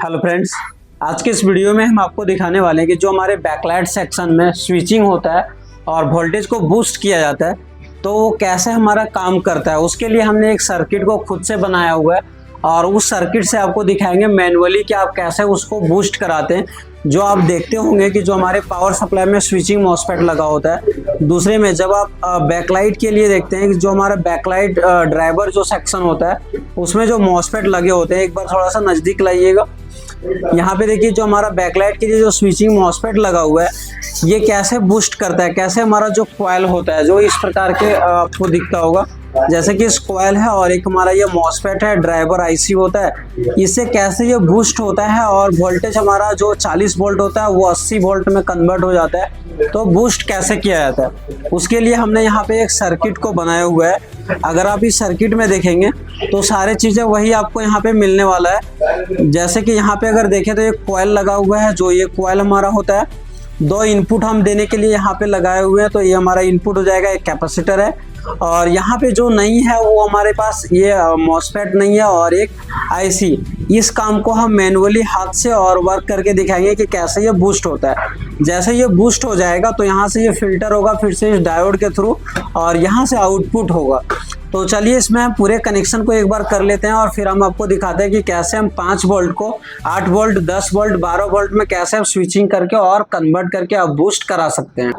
Hello friends, आज के इस वीडियो में हम आपको दिखाने वाले हैं कि जो हमारे बैकलाइट सेक्शन में स्विचिंग होता है और वोल्टेज को बूस्ट किया जाता है तो वो कैसे हमारा काम करता है। उसके लिए हमने एक सर्किट को खुद से बनाया हुआ है और उस सर्किट से आपको दिखाएंगे मैनुअली कि आप कैसे उसको बूस्ट कराते हैं। जो आप देखते होंगे कि जो हमारे पावर सप्लाई में स्विचिंग मॉसफेट लगा होता है, दूसरे में जब आप बैकलाइट के लिए देखते हैं कि जो हमारा बैकलाइट ड्राइवर जो सेक्शन होता है उसमें जो मॉसफेट लगे होते हैं, एक बार थोड़ा सा नज़दीक लाइएगा। यहाँ पे देखिए जो हमारा बैकलाइट के लिए जो स्विचिंग मॉसफेट लगा हुआ है ये कैसे बूस्ट करता है, कैसे हमारा जो कॉइल होता है जो इस प्रकार के आपको दिखता होगा, जैसे कि इस कॉइल है और एक हमारा ये मॉसफेट है, ड्राइवर आईसी होता है, इससे कैसे ये बूस्ट होता है और वोल्टेज हमारा जो 40 वोल्ट होता है वो 80 वोल्ट में कन्वर्ट हो जाता है। तो बूस्ट कैसे किया जाता है उसके लिए हमने यहाँ पे एक सर्किट को बनाया हुआ है। अगर आप इस सर्किट में देखेंगे तो सारी चीज़ें वही आपको यहाँ पे मिलने वाला है। जैसे कि यहाँ पे अगर देखें तो एक कॉइल लगा हुआ है, जो ये कॉइल हमारा होता है, दो इनपुट हम देने के लिए यहाँ पे लगाए हुए हैं। तो ये हमारा इनपुट हो जाएगा, एक कैपेसिटर है और यहाँ पे जो नहीं है वो हमारे पास ये मॉसफेट नहीं है और एक आईसी। इस काम को हम मैनुअली हाथ से और वर्क करके दिखाएंगे कि कैसे ये बूस्ट होता है। जैसे ये बूस्ट हो जाएगा तो यहाँ से ये फिल्टर होगा फिर से इस डायोड के थ्रू और यहाँ से आउटपुट होगा। तो चलिए इसमें हम पूरे कनेक्शन को एक बार कर लेते हैं और फिर हम आपको दिखाते हैं कि कैसे हम 5 वोल्ट को 8 वोल्ट, 10 वोल्ट, 12 वोल्ट में कैसे हम स्विचिंग करके और कन्वर्ट करके आप बूस्ट करा सकते हैं।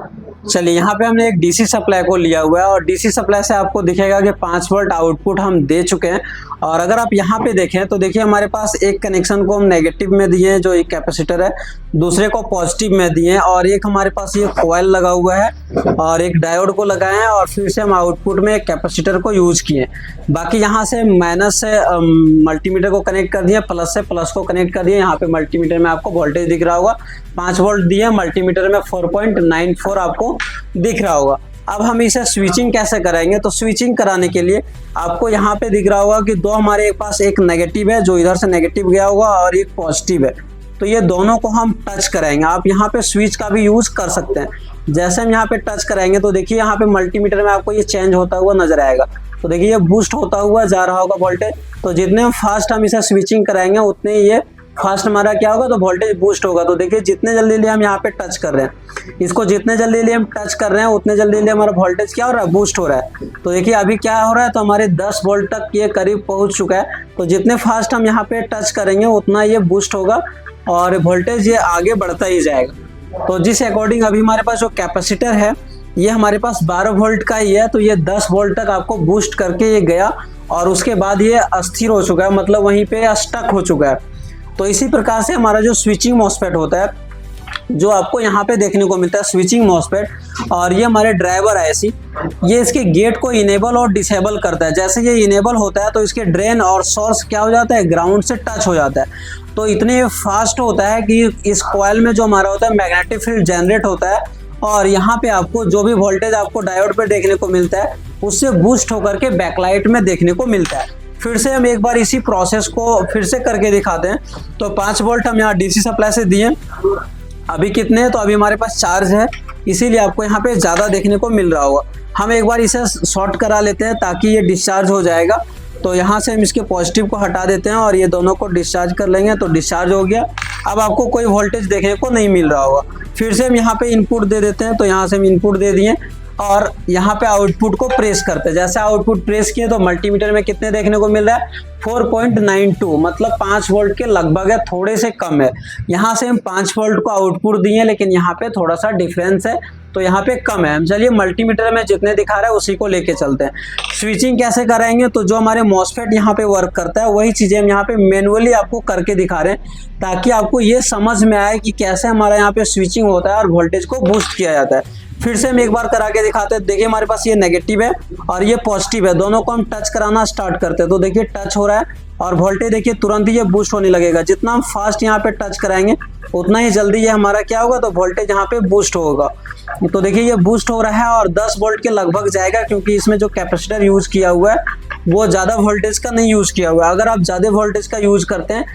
चलिए यहाँ पे हमने एक डीसी सप्लाई को लिया हुआ है और डीसी सप्लाई से आपको दिखेगा कि 5 वोल्ट आउटपुट हम दे चुके हैं। और अगर आप यहाँ पे देखें तो देखिए हमारे पास एक कनेक्शन को हम नेगेटिव में दिए हैं जो एक कैपेसिटर है, दूसरे को पॉजिटिव में दिए हैं और एक हमारे पास ये कॉइल लगा हुआ है और एक डायोड को लगाए हैं और फिर से हम आउटपुट में एक कैपेसिटर को यूज किए। बाकी यहाँ से माइनस से मल्टीमीटर को कनेक्ट कर दिए, प्लस से प्लस को कनेक्ट कर दिए। यहाँ पे मल्टीमीटर में आपको वोल्टेज दिख रहा होगा, 5 वोल्ट दिए, मल्टीमीटर में 4.94 आपको दिख रहा होगा। अब हम इसे स्विचिंग कैसे कराएंगे, तो स्विचिंग कराने के लिए आपको यहाँ पे दिख रहा होगा कि दो हमारे पास एक नेगेटिव है जो इधर से नेगेटिव गया होगा और एक पॉजिटिव है। तो ये दोनों को हम टच कराएंगे। आप यहाँ पे स्विच का भी यूज कर सकते हैं। जैसे हम यहाँ पे टच कराएंगे तो देखिए यहाँ पे मल्टीमीटर में आपको ये चेंज होता हुआ नजर आएगा। तो देखिए ये बूस्ट होता हुआ जा रहा होगा वोल्टेज। तो जितने फास्ट हम इसे स्विचिंग कराएंगे उतने ये फास्ट हमारा क्या होगा, तो वोल्टेज बूस्ट होगा। तो देखिए जितने जल्दी लिए हम यहाँ पे टच कर रहे हैं, इसको जितने जल्दी लिए हम टच कर रहे हैं उतने जल्दी लिए हमारा वोल्टेज क्या हो रहा है, बूस्ट हो रहा है। तो देखिए अभी क्या हो रहा है, तो हमारे 10 वोल्ट तक ये करीब पहुँच चुका है। तो जितने फास्ट हम यहाँ पे टच करेंगे उतना ये बूस्ट होगा और वोल्टेज ये आगे बढ़ता ही जाएगा। तो जिस अकॉर्डिंग अभी हमारे पास जो कैपेसिटर है ये हमारे पास 12 वोल्ट का ही है, तो ये 10 वोल्ट तक आपको बूस्ट करके ये गया और उसके बाद ये अस्थिर हो चुका है, मतलब वहीं पे स्टक हो चुका है। तो इसी प्रकार से हमारा जो स्विचिंग मॉसफेट होता है जो आपको यहाँ पे देखने को मिलता है, स्विचिंग मॉसफेट, और ये हमारे ड्राइवर आईसी, ये इसके गेट को इनेबल और डिसेबल करता है। जैसे ये इनेबल होता है तो इसके ड्रेन और सोर्स क्या हो जाता है, ग्राउंड से टच हो जाता है। तो इतने फास्ट होता है कि इस कॉइल में जो हमारा होता है मैग्नेटिक फील्ड जनरेट होता है और यहाँ पे आपको जो भी वोल्टेज आपको डायोड पे देखने को मिलता है उससे बूस्ट होकर के बैकलाइट में देखने को मिलता है। फिर से हम एक बार इसी प्रोसेस को फिर से करके दिखाते हैं। तो 5 वोल्ट हम यहाँ डीसी सप्लाई से दिए, अभी कितने हैं, तो अभी हमारे पास चार्ज है, इसीलिए आपको यहाँ पे ज़्यादा देखने को मिल रहा होगा। हम एक बार इसे शॉर्ट करा लेते हैं ताकि ये डिस्चार्ज हो जाएगा। तो यहाँ से हम इसके पॉजिटिव को हटा देते हैं और ये दोनों को डिस्चार्ज कर लेंगे। तो डिस्चार्ज हो गया, अब आपको कोई वोल्टेज देखने को नहीं मिल रहा होगा। फिर से हम यहाँ पे इनपुट दे देते हैं। तो यहाँ से हम इनपुट दे दिए और यहाँ पे आउटपुट को प्रेस करते हैं। जैसे आउटपुट प्रेस किए तो मल्टीमीटर में कितने देखने को मिल रहा है, 4.92, मतलब 5 वोल्ट के लगभग है, थोड़े से कम है। यहाँ से हम 5 वोल्ट को आउटपुट दिए लेकिन यहाँ पे थोड़ा सा डिफरेंस है, तो यहाँ पे कम है। हम चलिए मल्टीमीटर में जितने दिखा रहा है उसी को लेके चलते हैं। स्विचिंग कैसे कराएंगे, तो जो हमारे मॉसफेट यहाँ पे वर्क करता है वही चीज़ें हम यहाँ पे मैनुअली आपको करके दिखा रहे हैं ताकि आपको ये समझ में आए कि कैसे हमारा यहाँ पे स्विचिंग होता है और वोल्टेज को बूस्ट किया जाता है। फिर से हम एक बार करा के दिखाते हैं। देखिए हमारे पास ये नेगेटिव है और ये पॉजिटिव है, दोनों को हम टच कराना स्टार्ट करते हैं। तो देखिए टच हो रहा है और वोल्टेज देखिए तुरंत ही ये बूस्ट होने लगेगा। जितना हम फास्ट यहाँ पे टच कराएंगे उतना ही जल्दी ये हमारा क्या होगा, तो वोल्टेज यहाँ पे बूस्ट होगा। तो देखिए ये बूस्ट हो रहा है और 10 वोल्ट के लगभग जाएगा क्योंकि इसमें जो कैपेसिटर यूज किया हुआ है वो ज़्यादा वोल्टेज का नहीं यूज किया हुआ है। अगर आप ज़्यादा वोल्टेज का यूज करते हैं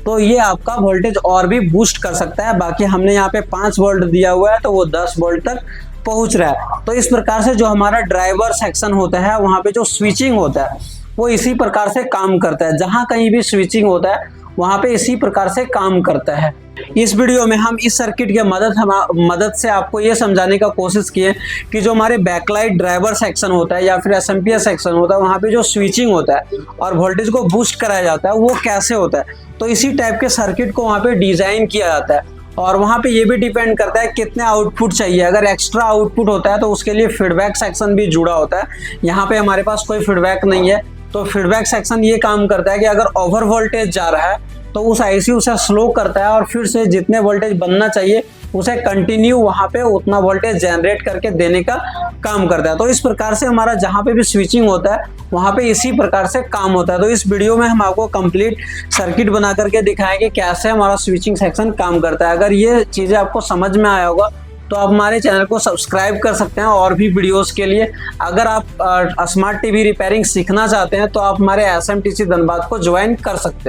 तो ये आपका वोल्टेज और भी बूस्ट कर सकता है। बाकी हमने यहाँ पे 5 वोल्ट दिया हुआ है तो वो 10 वोल्ट तक पहुंच रहा है। तो इस प्रकार से जो हमारा ड्राइवर सेक्शन होता है वहाँ पे जो स्विचिंग होता है वो इसी प्रकार से काम करता है। जहाँ कहीं भी स्विचिंग होता है वहाँ पे इसी प्रकार से काम करता है। इस वीडियो में हम इस सर्किट के मदद से आपको ये समझाने का कोशिश किए कि जो हमारे बैकलाइट ड्राइवर सेक्शन होता है या फिर एसएमपीएस सेक्शन होता है, वहाँ पे जो स्विचिंग होता है और वोल्टेज को बूस्ट कराया जाता है वो कैसे होता है। तो इसी टाइप के सर्किट को वहाँ पे डिजाइन किया जाता है और वहाँ पे ये भी डिपेंड करता है कितने आउटपुट चाहिए। अगर एक्स्ट्रा आउटपुट होता है तो उसके लिए फीडबैक सेक्शन भी जुड़ा होता है। यहाँ पे हमारे पास कोई फीडबैक नहीं है, तो फीडबैक सेक्शन ये काम करता है कि अगर ओवर वोल्टेज जा रहा है तो उस आईसी उसे स्लो करता है और फिर से जितने वोल्टेज बनना चाहिए उसे कंटिन्यू वहाँ पे उतना वोल्टेज जनरेट करके देने का काम करता है। तो इस प्रकार से हमारा जहाँ पे भी स्विचिंग होता है वहाँ पे इसी प्रकार से काम होता है। तो इस वीडियो में हम आपको कंप्लीट सर्किट बना करके दिखाएंगे कैसे हमारा स्विचिंग सेक्शन काम करता है। अगर ये चीज़ें आपको समझ में आया होगा तो आप हमारे चैनल को सब्सक्राइब कर सकते हैं और भी वीडियोस के लिए। अगर आप स्मार्ट टीवी रिपेयरिंग सीखना चाहते हैं तो आप हमारे SMTC धनबाद को ज्वाइन कर सकते हैं।